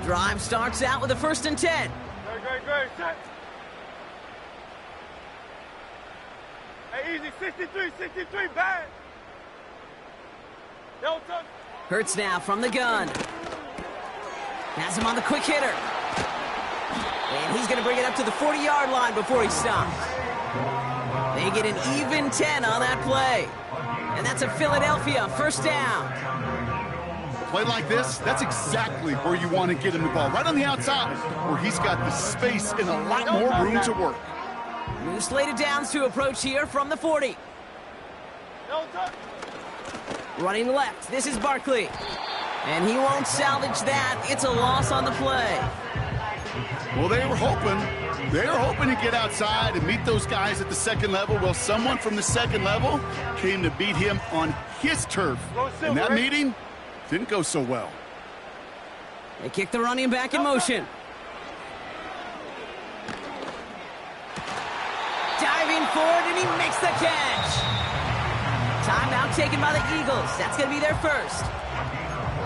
Drive starts out with a 1st and 10. Great. Set. Hey, easy. 63, bad. Don't touch. Hurts now from the gun. Has him on the quick hitter. And he's going to bring it up to the 40-yard line before he stops. They get an even 10 on that play. And that's a Philadelphia 1st down. Play like this, that's exactly where you want to get him the ball. Right on the outside, where he's got the space and a lot more room to work. New slated downs to approach here from the 40. Don't touch. Running left, this is Barkley. And he won't salvage that. It's a loss on the play. Well, they were hoping to get outside and meet those guys at the second level. Well, someone from the second level came to beat him on his turf. And that meeting didn't go so well. They kick the running back in motion. Diving forward, and he makes the catch. Timeout taken by the Eagles. That's going to be their first.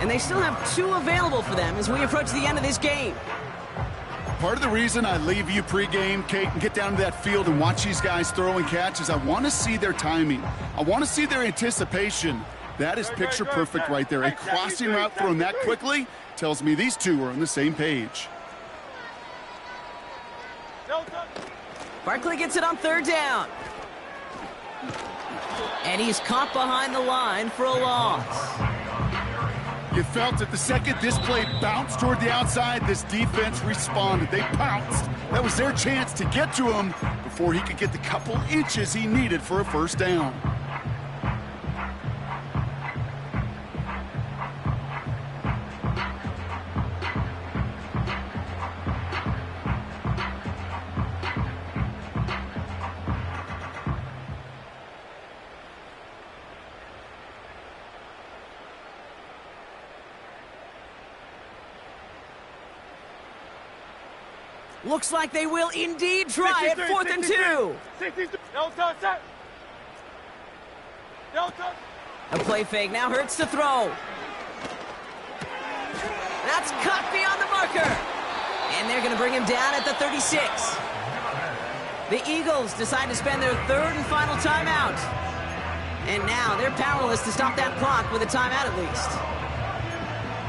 And they still have 2 available for them as we approach the end of this game. Part of the reason I leave you pregame, Kate, and get down to that field and watch these guys throw and catch is I want to see their timing. I want to see their anticipation. That is picture perfect right there. A crossing route thrown that quickly tells me these two are on the same page. Barkley gets it on 3rd down. And he's caught behind the line for a loss. You felt it the second this play bounced toward the outside, this defense responded. They pounced. That was their chance to get to him before he could get the couple inches he needed for a 1st down. Looks like they will indeed try it. 4th and 2. 63. Don't touch that. Don't touch. A play fake now hurts to throw. That's cut beyond the marker. And they're going to bring him down at the 36. The Eagles decide to spend their 3rd and final timeout. And now they're powerless to stop that clock with a timeout at least.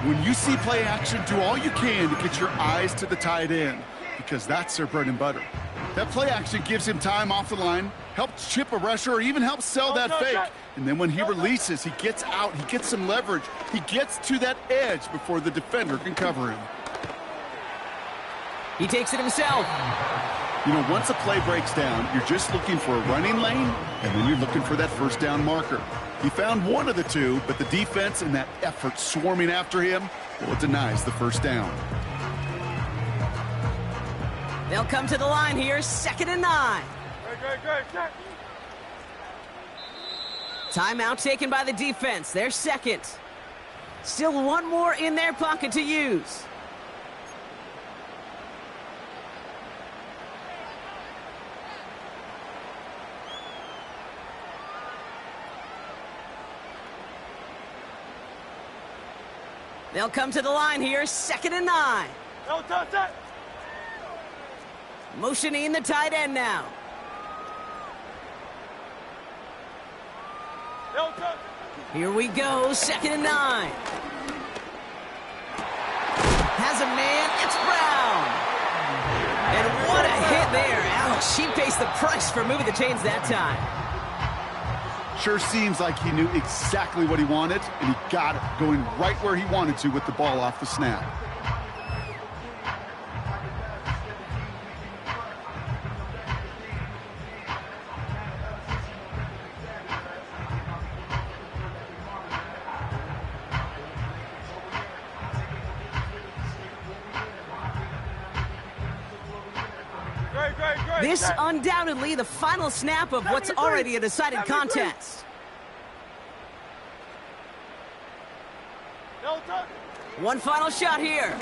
When you see play action, do all you can to get your eyes to the tight end, because that's their bread and butter. That play action gives him time off the line, helps chip a rusher, or even helps sell that fake. And then when he releases, he gets out, he gets some leverage. He gets to that edge before the defender can cover him. He takes it himself. You know, once a play breaks down, you're just looking for a running lane, and then you're looking for that 1st down marker. He found one of the two, but the defense and that effort swarming after him, well, it denies the 1st down. They'll come to the line here, 2nd and 9. Great. Timeout taken by the defense. They're 2nd. Still 1 more in their pocket to use. They'll come to the line here, 2nd and 9. Don't touch that. Motioning the tight end now. Don't touch. Here we go, 2nd and 9. Has a man, it's Brown. And what a hit there. Ouch, he pays the price for moving the chains that time. Sure seems like he knew exactly what he wanted, and he got it, going right where he wanted to with the ball off the snap. This undoubtedly the final snap of what's already a decided contest. One final shot here.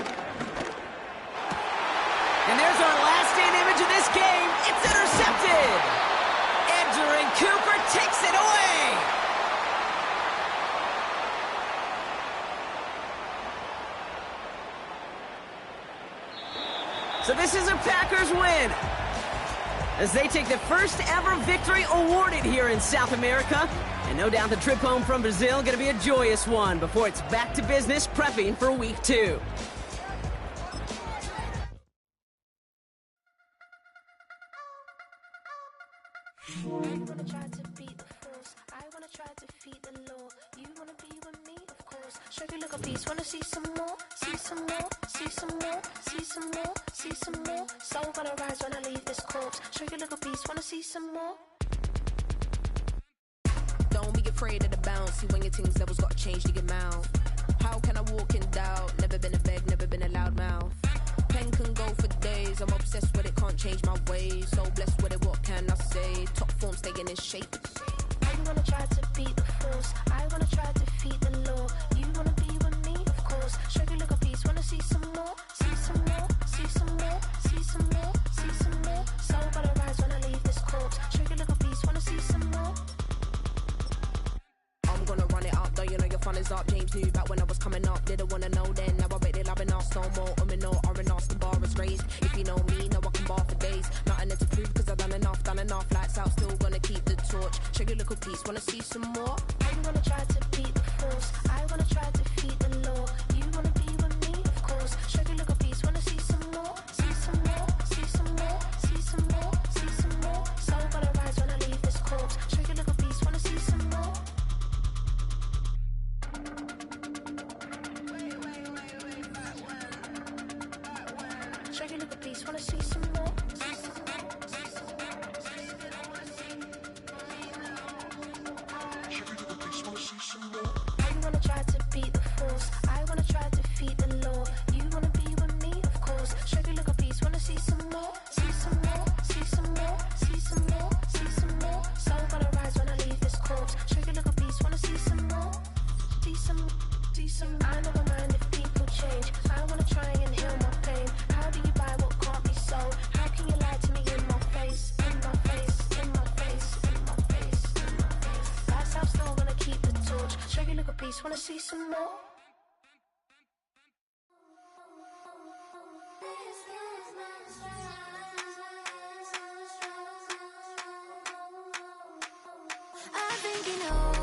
And there's our last-in image of this game. It's intercepted. Edgerrin Cooper takes it away. So this is a Packers win, as they take the first ever victory awarded here in South America. And no doubt the trip home from Brazil going to be a joyous one before it's back to business prepping for week 2. I wanna try to beat the force. I wanna try to defeat the law. You wanna be with me, of course. Show you look a piece. Wanna see some more? See some more? See some more? See some more? See some more? Soul gonna rise when I leave this corpse. Show you look a piece. Wanna see some more? Don't be afraid of the bounce. See when your things levels got changed to your mouth. How can I walk in doubt? Never been a beg, never been a loud mouth. Pen can go for days. I'm obsessed with it, can't change my ways. So blessed with it, what can I say? Top form staying in shape. I wanna try to beat the force. I wanna try to defeat the law. You wanna be with me, of course. Show you look a piece. Wanna see some more? See some more? See some more? See some more? See some more? Soul gonna rise when I leave this corpse. Show you look a piece. Wanna see some more? I'm gonna run it up, though you know your fun is up. James knew back when I was coming up. Didn't wanna know then, now I bet they're loving us. No more, no R&R, the bar is raised. If you know me, know I can bar for days. Nothing to prove, cause I've done enough. Lights out, still gonna keep the torch. Show you a little piece, wanna see some more? I wanna try to beat the force. I wanna try to defeat the law. You wanna be with me, of course. Show you look a piece. Wanna see some more? See some more? See some more? See some more? See some more? Soul gonna rise when I leave this corpse. Show you look a piece. Wanna see some more? Show you look a piece. Wanna see some more? I wanna try to beat the force. I wanna try to defeat the law. You wanna be with me, of course. Show you look a piece. Wanna see some more? See some more? See some more? See some more? See some more? Soul gonna rise when I leave this corpse. Show you look a piece. Wanna see some more? See some? See some? I never mind if people change. I wanna try and heal my pain. How do you buy what can't be sold? How can you lie to me in my face? In my face? In my face? In my face? In my face? That's how still gonna keep the torch. Show you look a piece. Wanna see some more? I think you know